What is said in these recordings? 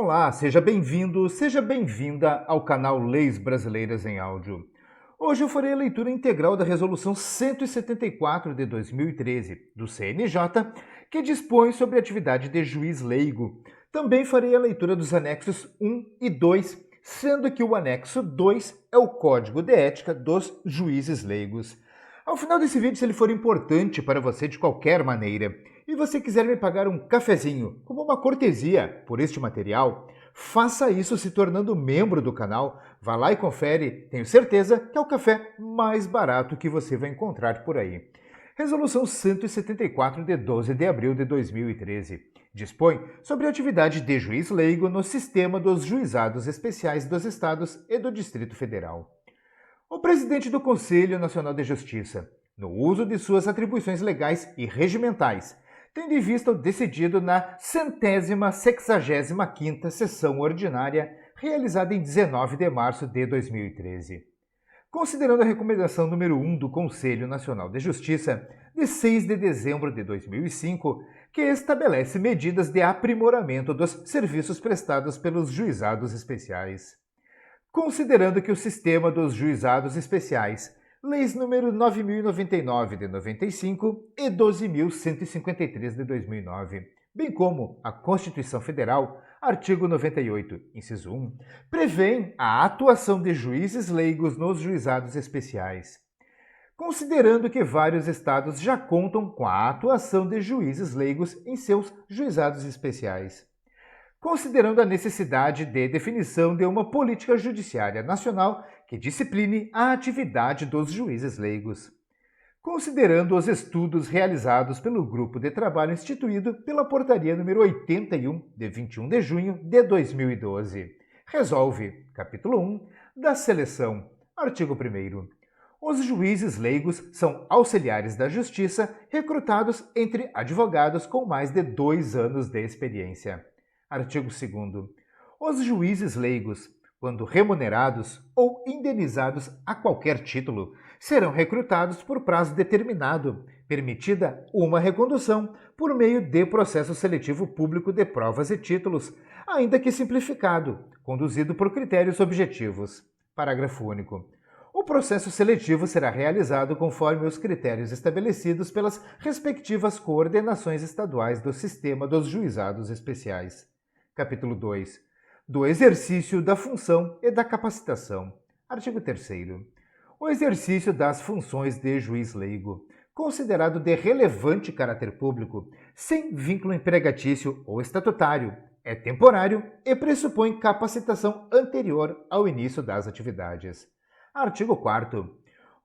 Olá, seja bem-vindo, seja bem-vinda ao canal Leis Brasileiras em Áudio. Hoje eu farei a leitura integral da Resolução 174 de 2013 do CNJ, que dispõe sobre a atividade de juiz leigo. Também farei a leitura dos anexos 1 e 2, sendo que o anexo 2 é o Código de Ética dos Juízes Leigos. Ao final desse vídeo, se ele for importante para você de qualquer maneira, e você quiser me pagar um cafezinho como uma cortesia por este material, faça isso se tornando membro do canal. Vá lá e confere, tenho certeza que é o café mais barato que você vai encontrar por aí. Resolução 174 de 12 de abril de 2013 dispõe sobre a atividade de juiz leigo no sistema dos juizados especiais dos Estados e do Distrito Federal. O presidente do Conselho Nacional de Justiça, no uso de suas atribuições legais e regimentais, tendo em vista o decidido na 165ª sessão ordinária, realizada em 19 de março de 2013. Considerando a recomendação número 1 do Conselho Nacional de Justiça, de 6 de dezembro de 2005, que estabelece medidas de aprimoramento dos serviços prestados pelos juizados especiais. Considerando que o sistema dos juizados especiais, leis número 9.099 de 95 e 12.153 de 2009, bem como a Constituição Federal, artigo 98, inciso 1, prevêem a atuação de juízes leigos nos juizados especiais. Considerando que vários estados já contam com a atuação de juízes leigos em seus juizados especiais. Considerando a necessidade de definição de uma política judiciária nacional que discipline a atividade dos juízes leigos. Considerando os estudos realizados pelo grupo de trabalho instituído pela Portaria número 81, de 21 de junho de 2012. Resolve, capítulo 1, da seleção, artigo 1º. Os juízes leigos são auxiliares da justiça recrutados entre advogados com mais de 2 anos de experiência. Artigo 2º. Os juízes leigos, quando remunerados ou indenizados a qualquer título, serão recrutados por prazo determinado, permitida uma recondução por meio de processo seletivo público de provas e títulos, ainda que simplificado, conduzido por critérios objetivos. Parágrafo único. O processo seletivo será realizado conforme os critérios estabelecidos pelas respectivas coordenações estaduais do sistema dos juizados especiais. Capítulo 2. Do exercício da função e da capacitação. Artigo 3º. O exercício das funções de juiz leigo, considerado de relevante caráter público, sem vínculo empregatício ou estatutário, é temporário e pressupõe capacitação anterior ao início das atividades. Artigo 4º.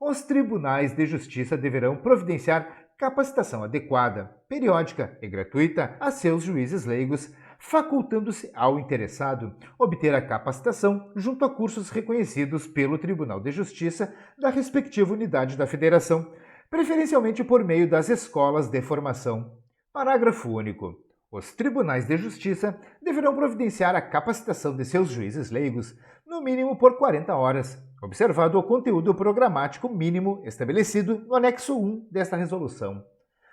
Os tribunais de justiça deverão providenciar capacitação adequada, periódica e gratuita a seus juízes leigos, facultando-se ao interessado obter a capacitação junto a cursos reconhecidos pelo Tribunal de Justiça da respectiva unidade da Federação, preferencialmente por meio das escolas de formação. Parágrafo único. Os tribunais de justiça deverão providenciar a capacitação de seus juízes leigos, no mínimo por 40 horas, observado o conteúdo programático mínimo estabelecido no anexo 1 desta resolução.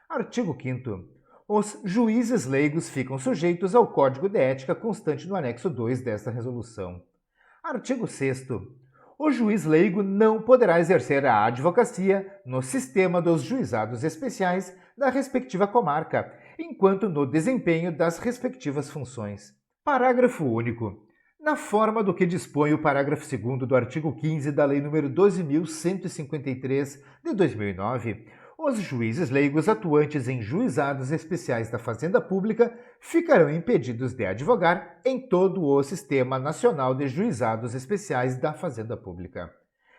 Artigo 5º. Os juízes leigos ficam sujeitos ao Código de Ética constante no anexo 2 desta resolução. Artigo 6º. O juiz leigo não poderá exercer a advocacia no sistema dos juizados especiais da respectiva comarca, enquanto no desempenho das respectivas funções. Parágrafo único. Na forma do que dispõe o parágrafo 2º do artigo 15 da Lei nº 12.153, de 2009, os juízes leigos atuantes em juizados especiais da Fazenda Pública ficarão impedidos de advogar em todo o Sistema Nacional de Juizados Especiais da Fazenda Pública.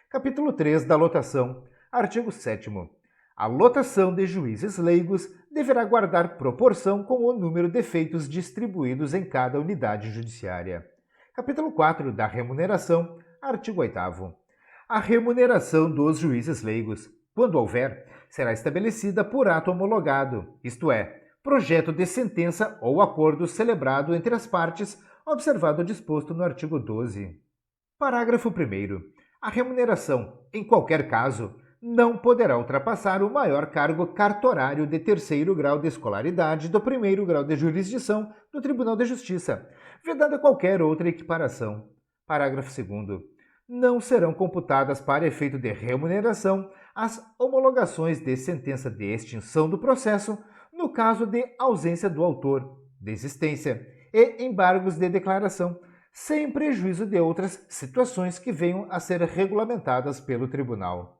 Capítulo 3 da lotação. Artigo 7º. A lotação de juízes leigos deverá guardar proporção com o número de feitos distribuídos em cada unidade judiciária. Capítulo 4 da remuneração. Artigo 8º. A remuneração dos juízes leigos, quando houver, será estabelecida por ato homologado, isto é, projeto de sentença ou acordo celebrado entre as partes, observado o disposto no artigo 12. Parágrafo 1º. A remuneração, em qualquer caso, não poderá ultrapassar o maior cargo cartorário de terceiro grau de escolaridade do primeiro grau de jurisdição do Tribunal de Justiça, vedada qualquer outra equiparação. Parágrafo 2º. Não serão computadas para efeito de remuneração as homologações de sentença de extinção do processo no caso de ausência do autor, desistência e embargos de declaração, sem prejuízo de outras situações que venham a ser regulamentadas pelo Tribunal.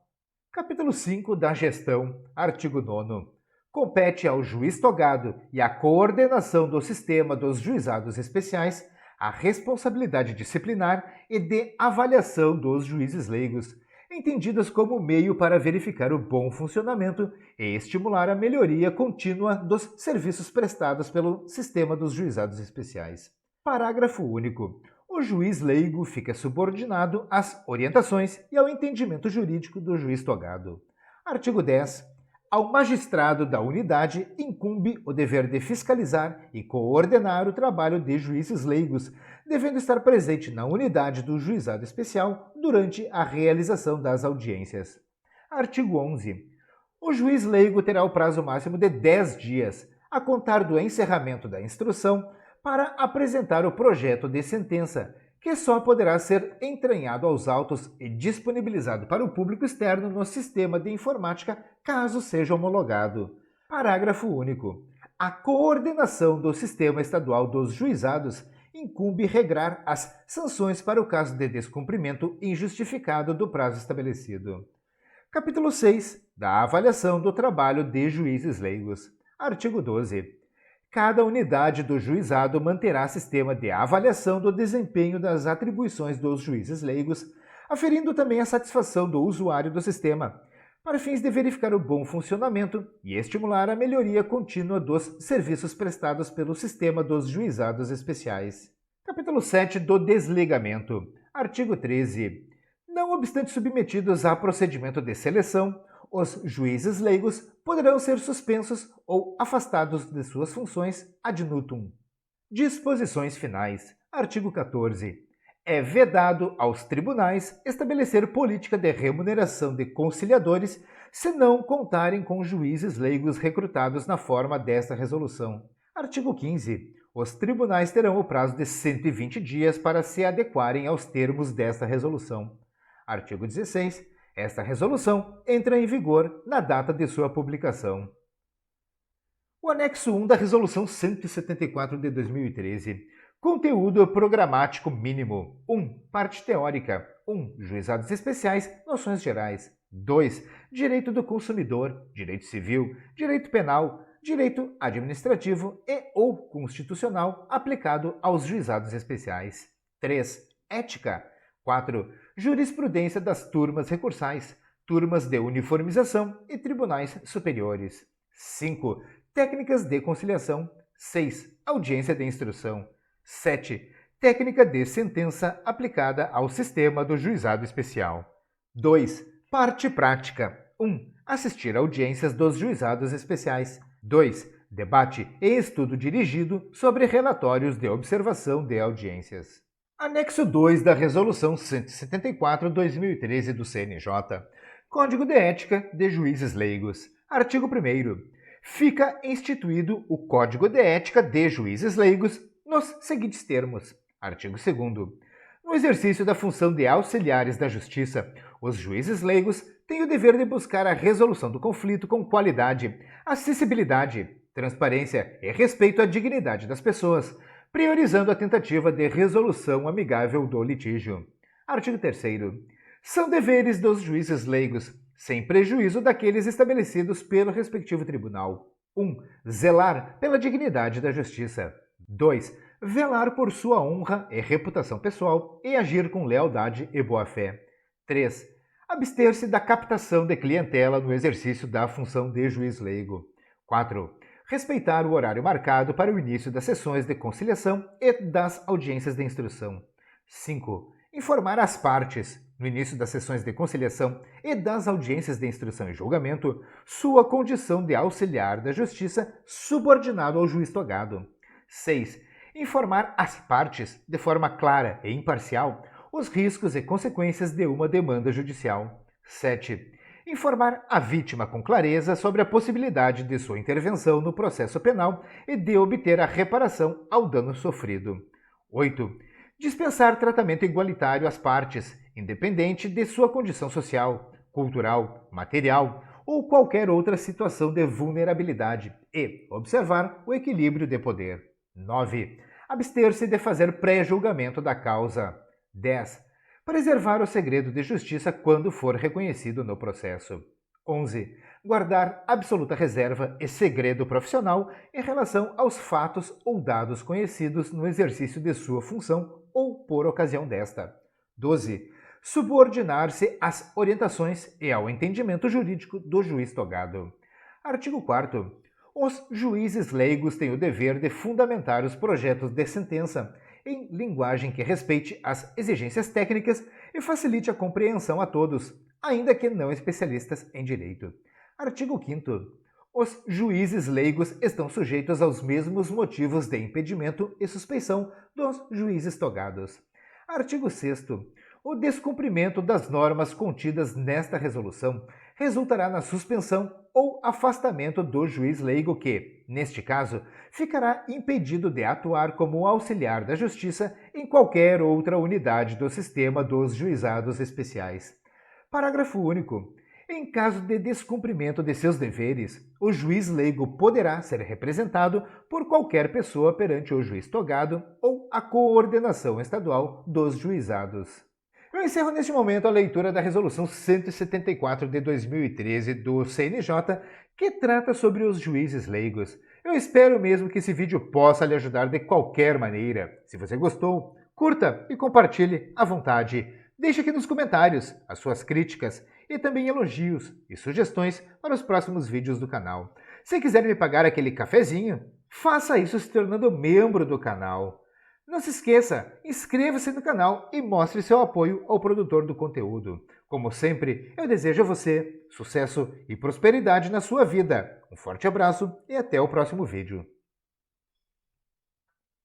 Capítulo 5 da Gestão, artigo 9º. Compete ao juiz togado e à coordenação do sistema dos juizados especiais a responsabilidade disciplinar e de avaliação dos juízes leigos, entendidas como meio para verificar o bom funcionamento e estimular a melhoria contínua dos serviços prestados pelo sistema dos juizados especiais. Parágrafo único. O juiz leigo fica subordinado às orientações e ao entendimento jurídico do juiz togado. Artigo 10. Ao magistrado da unidade incumbe o dever de fiscalizar e coordenar o trabalho de juízes leigos, devendo estar presente na unidade do juizado especial durante a realização das audiências. Artigo 11. O juiz leigo terá o prazo máximo de 10 dias, a contar do encerramento da instrução, para apresentar o projeto de sentença, que só poderá ser entranhado aos autos e disponibilizado para o público externo no sistema de informática, caso seja homologado. Parágrafo único. A coordenação do Sistema Estadual dos Juizados incumbe regrar as sanções para o caso de descumprimento injustificado do prazo estabelecido. Capítulo 6 da avaliação do trabalho de juízes leigos. Artigo 12. Cada unidade do juizado manterá sistema de avaliação do desempenho das atribuições dos juízes leigos, aferindo também a satisfação do usuário do sistema, para fins de verificar o bom funcionamento e estimular a melhoria contínua dos serviços prestados pelo sistema dos juizados especiais. Capítulo 7 do desligamento. Artigo 13. Não obstante submetidos a procedimento de seleção, os juízes leigos poderão ser suspensos ou afastados de suas funções ad nutum. Disposições finais. Artigo 14. É vedado aos tribunais estabelecer política de remuneração de conciliadores se não contarem com juízes leigos recrutados na forma desta resolução. Artigo 15. Os tribunais terão o prazo de 120 dias para se adequarem aos termos desta resolução. Artigo 16. Esta resolução entra em vigor na data de sua publicação. O anexo 1 da Resolução 174 de 2013. Conteúdo programático mínimo. 1. Parte teórica. 1. Juizados especiais, noções gerais. 2. Direito do consumidor, direito civil, direito penal, direito administrativo e ou constitucional aplicado aos juizados especiais. 3. Ética. 4. Jurisprudência das turmas recursais, turmas de uniformização e tribunais superiores. 5. Técnicas de conciliação. 6. Audiência de instrução. 7. Técnica de sentença aplicada ao sistema do juizado especial. 2. Parte prática. 1. Assistir a audiências dos juizados especiais. 2. Debate e estudo dirigido sobre relatórios de observação de audiências. Anexo 2 da Resolução 174/2013 do CNJ. Código de Ética de Juízes Leigos. Artigo 1º. Fica instituído o Código de Ética de Juízes Leigos nos seguintes termos. Artigo 2º. No exercício da função de auxiliares da Justiça, os juízes leigos têm o dever de buscar a resolução do conflito com qualidade, acessibilidade, transparência e respeito à dignidade das pessoas, priorizando a tentativa de resolução amigável do litígio. Artigo 3º. São deveres dos juízes leigos, sem prejuízo daqueles estabelecidos pelo respectivo tribunal. 1. Zelar pela dignidade da justiça. 2. Velar por sua honra e reputação pessoal e agir com lealdade e boa-fé. 3. Abster-se da captação de clientela no exercício da função de juiz leigo. 4. Respeitar o horário marcado para o início das sessões de conciliação e das audiências de instrução. 5. Informar as partes, no início das sessões de conciliação e das audiências de instrução e julgamento, sua condição de auxiliar da justiça subordinado ao juiz togado. 6. Informar as partes, de forma clara e imparcial, os riscos e consequências de uma demanda judicial. 7. Informar a vítima com clareza sobre a possibilidade de sua intervenção no processo penal e de obter a reparação ao dano sofrido. 8. Dispensar tratamento igualitário às partes, independente de sua condição social, cultural, material ou qualquer outra situação de vulnerabilidade e observar o equilíbrio de poder. 9. Abster-se de fazer pré-julgamento da causa. 10. Preservar o segredo de justiça quando for reconhecido no processo. 11. Guardar absoluta reserva e segredo profissional em relação aos fatos ou dados conhecidos no exercício de sua função ou por ocasião desta. 12. Subordinar-se às orientações e ao entendimento jurídico do juiz togado. Artigo 4º. Os juízes leigos têm o dever de fundamentar os projetos de sentença em linguagem que respeite as exigências técnicas e facilite a compreensão a todos, ainda que não especialistas em direito. Artigo 5º. Os juízes leigos estão sujeitos aos mesmos motivos de impedimento e suspeição dos juízes togados. Artigo 6º. O descumprimento das normas contidas nesta resolução resultará na suspensão ou afastamento do juiz leigo que, neste caso, ficará impedido de atuar como auxiliar da Justiça em qualquer outra unidade do sistema dos juizados especiais. Parágrafo único. Em caso de descumprimento de seus deveres, o juiz leigo poderá ser representado por qualquer pessoa perante o juiz togado ou a coordenação estadual dos juizados. Eu encerro neste momento a leitura da Resolução 174 de 2013 do CNJ, que trata sobre os juízes leigos. Eu espero mesmo que esse vídeo possa lhe ajudar de qualquer maneira. Se você gostou, curta e compartilhe à vontade. Deixe aqui nos comentários as suas críticas e também elogios e sugestões para os próximos vídeos do canal. Se quiser me pagar aquele cafezinho, faça isso se tornando membro do canal. Não se esqueça, inscreva-se no canal e mostre seu apoio ao produtor do conteúdo. Como sempre, eu desejo a você sucesso e prosperidade na sua vida. Um forte abraço e até o próximo vídeo.